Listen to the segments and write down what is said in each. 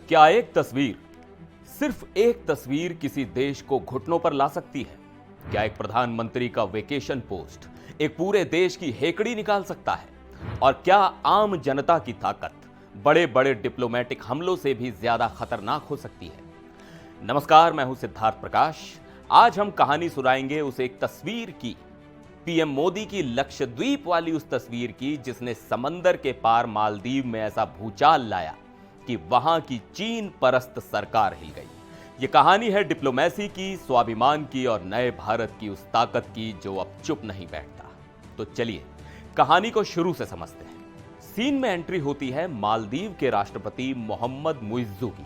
क्या एक तस्वीर, सिर्फ एक तस्वीर किसी देश को घुटनों पर ला सकती है? क्या एक प्रधानमंत्री का वेकेशन पोस्ट एक पूरे देश की हेकड़ी निकाल सकता है? और क्या आम जनता की ताकत बड़े बड़े डिप्लोमेटिक हमलों से भी ज्यादा खतरनाक हो सकती है? नमस्कार, मैं हूं सिद्धार्थ प्रकाश। आज हम कहानी सुनाएंगे उस एक तस्वीर की, पीएम मोदी की लक्षद्वीप वाली उस तस्वीर की जिसने समंदर के पार मालदीव में ऐसा भूचाल लाया कि वहां की चीन परस्त सरकार हिल गई। यह कहानी है डिप्लोमेसी की, स्वाभिमान की और नए भारत की उस ताकत की जो अब चुप नहीं बैठता। तो चलिए कहानी को शुरू से समझते हैं। सीन में एंट्री होती है मालदीव के राष्ट्रपति मोहम्मद मुइज्जू की।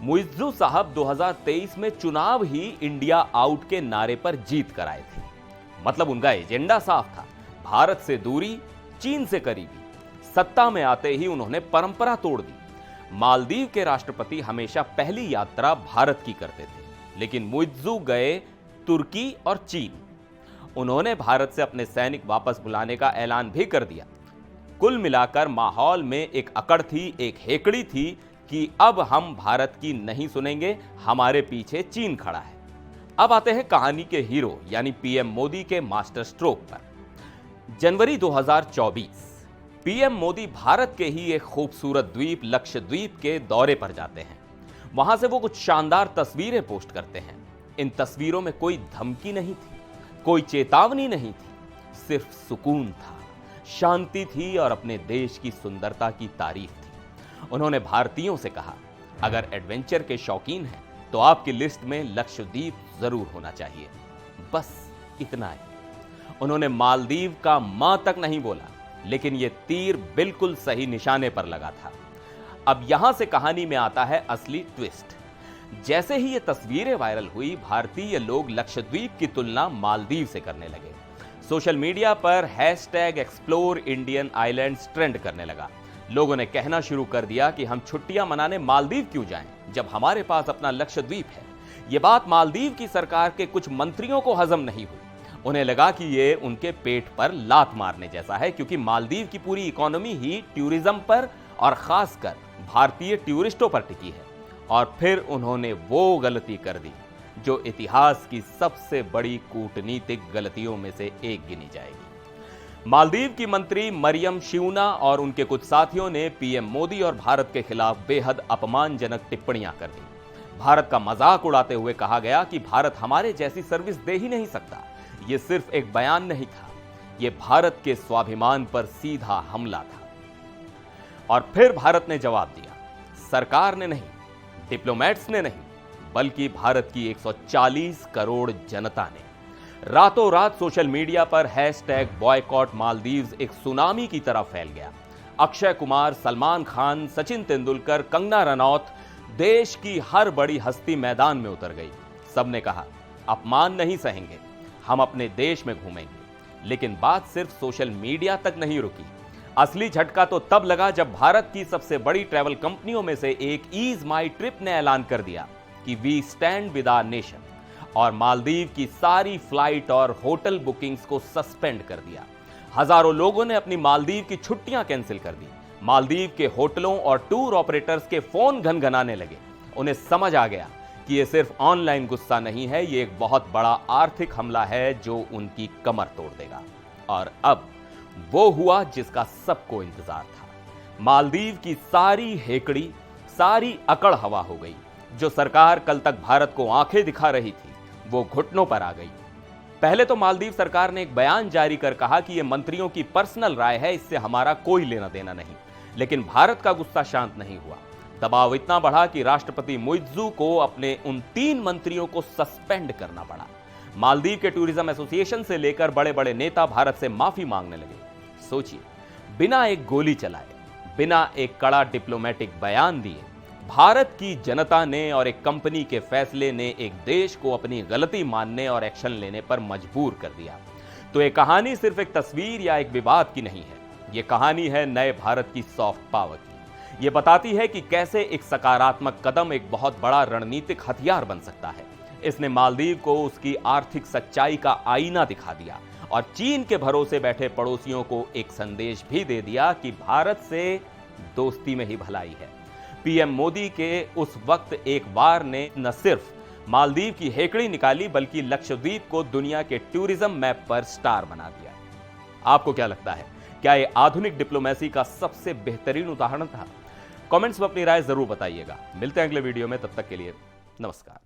मुइज्जू साहब 2023 में चुनाव ही इंडिया आउट के नारे पर जीत कर आए थे। मतलब उनका एजेंडा साफ था, भारत से दूरी, चीन से करीबी। सत्ता में आते ही उन्होंने परंपरा तोड़ दी। मालदीव के राष्ट्रपति हमेशा पहली यात्रा भारत की करते थे, लेकिन मुइज्जू गए तुर्की और चीन। उन्होंने भारत से अपने सैनिक वापस बुलाने का ऐलान भी कर दिया। कुल मिलाकर माहौल में एक अकड़ थी, एक हेकड़ी थी कि अब हम भारत की नहीं सुनेंगे, हमारे पीछे चीन खड़ा है। अब आते हैं कहानी के हीरो यानी पीएम मोदी के मास्टर स्ट्रोक पर। जनवरी 2024 पीएम मोदी भारत के ही एक खूबसूरत द्वीप लक्षद्वीप के दौरे पर जाते हैं। वहां से वो कुछ शानदार तस्वीरें पोस्ट करते हैं। इन तस्वीरों में कोई धमकी नहीं थी, कोई चेतावनी नहीं थी, सिर्फ सुकून था, शांति थी और अपने देश की सुंदरता की तारीफ थी। उन्होंने भारतीयों से कहा, अगर एडवेंचर के शौकीन हैं तो आपकी लिस्ट में लक्षद्वीप जरूर होना चाहिए। बस इतना ही। उन्होंने मालदीव का मां तक नहीं बोला, लेकिन यह तीर बिल्कुल सही निशाने पर लगा था। अब यहां से कहानी में आता है असली ट्विस्ट। जैसे ही ये तस्वीरें वायरल हुई, भारतीय लोग लक्षद्वीप की तुलना मालदीव से करने लगे। सोशल मीडिया पर #एक्सप्लोर इंडियन आइलैंड्स ट्रेंड करने लगा। लोगों ने कहना शुरू कर दिया कि हम छुट्टियां मनाने मालदीव क्यों जाएं, जब हमारे पास अपना लक्षद्वीप है। यह बात मालदीव की सरकार के कुछ मंत्रियों को हजम नहीं हुई। उन्हें लगा कि ये उनके पेट पर लात मारने जैसा है, क्योंकि मालदीव की पूरी इकोनॉमी ही टूरिज्म पर और खासकर भारतीय टूरिस्टों पर टिकी है। और फिर उन्होंने वो गलती कर दी जो इतिहास की सबसे बड़ी कूटनीतिक गलतियों में से एक गिनी जाएगी। मालदीव की मंत्री मरियम शिवना और उनके कुछ साथियों ने पीएम मोदी और भारत के खिलाफ बेहद अपमानजनक टिप्पणियां कर दी। भारत का मजाक उड़ाते हुए कहा गया कि भारत हमारे जैसी सर्विस दे ही नहीं सकता। यह सिर्फ एक बयान नहीं था, यह भारत के स्वाभिमान पर सीधा हमला था। और फिर भारत ने जवाब दिया। सरकार ने नहीं, डिप्लोमेट्स ने नहीं, बल्कि भारत की 140 करोड़ जनता ने। रातों रात सोशल मीडिया पर #बॉयकॉट मालदीव्स एक सुनामी की तरह फैल गया। अक्षय कुमार, सलमान खान, सचिन तेंदुलकर, कंगना रनौत, देश की हर बड़ी हस्ती मैदान में उतर गई। सबने कहा, अपमान नहीं सहेंगे, हम अपने देश में घूमेंगे। लेकिन बात सिर्फ सोशल मीडिया तक नहीं रुकी। असली झटका तो तब लगा जब भारत की सबसे बड़ी ट्रैवल कंपनियों में से एक ईज माई ट्रिप ने ऐलान कर दिया कि we stand with our nation, और मालदीव की सारी फ्लाइट और होटल बुकिंग्स को सस्पेंड कर दिया। हजारों लोगों ने अपनी मालदीव की छुट्टियां कैंसिल कर दी। मालदीव के होटलों और टूर ऑपरेटर्स के फोन घनघनाने लगे। उन्हें समझ आ गया कि यह सिर्फ ऑनलाइन गुस्सा नहीं है, यह एक बहुत बड़ा आर्थिक हमला है जो उनकी कमर तोड़ देगा। और अब वो हुआ जिसका सबको इंतजार था। मालदीव की सारी हेकड़ी, सारी अकड़ हवा हो गई। जो सरकार कल तक भारत को आंखें दिखा रही थी, वो घुटनों पर आ गई। पहले तो मालदीव सरकार ने एक बयान जारी कर कहा कि यह मंत्रियों की पर्सनल राय है, इससे हमारा कोई लेना देना नहीं। लेकिन भारत का गुस्सा शांत नहीं हुआ। दबाव इतना बढ़ा कि राष्ट्रपति मुइज्जू को अपने उन 3 मंत्रियों को सस्पेंड करना पड़ा। मालदीव के टूरिज्म एसोसिएशन से लेकर बड़े बड़े नेता भारत से माफी मांगने लगे। सोचिए, बिना एक गोली चलाए, बिना एक कड़ा डिप्लोमेटिक बयान दिए, भारत की जनता ने और एक कंपनी के फैसले ने एक देश को अपनी गलती मानने और एक्शन लेने पर मजबूर कर दिया। तो ये कहानी सिर्फ एक तस्वीर या एक विवाद की नहीं है, ये कहानी है नए भारत की सॉफ्ट पावर की। ये बताती है कि कैसे एक सकारात्मक कदम एक बहुत बड़ा रणनीतिक हथियार बन सकता है। इसने मालदीव को उसकी आर्थिक सच्चाई का आईना दिखा दिया और चीन के भरोसे बैठे पड़ोसियों को एक संदेश भी दे दिया कि भारत से दोस्ती में ही भलाई है। पीएम मोदी के उस वक्त एक वार ने न सिर्फ मालदीव की हेकड़ी निकाली बल्कि लक्षद्वीप को दुनिया के टूरिज्म मैप पर स्टार बना दिया। आपको क्या लगता है, क्या यह आधुनिक डिप्लोमेसी का सबसे बेहतरीन उदाहरण था? कमेंट्स में अपनी राय जरूर बताइएगा। मिलते हैं अगले वीडियो में, तब तक के लिए नमस्कार।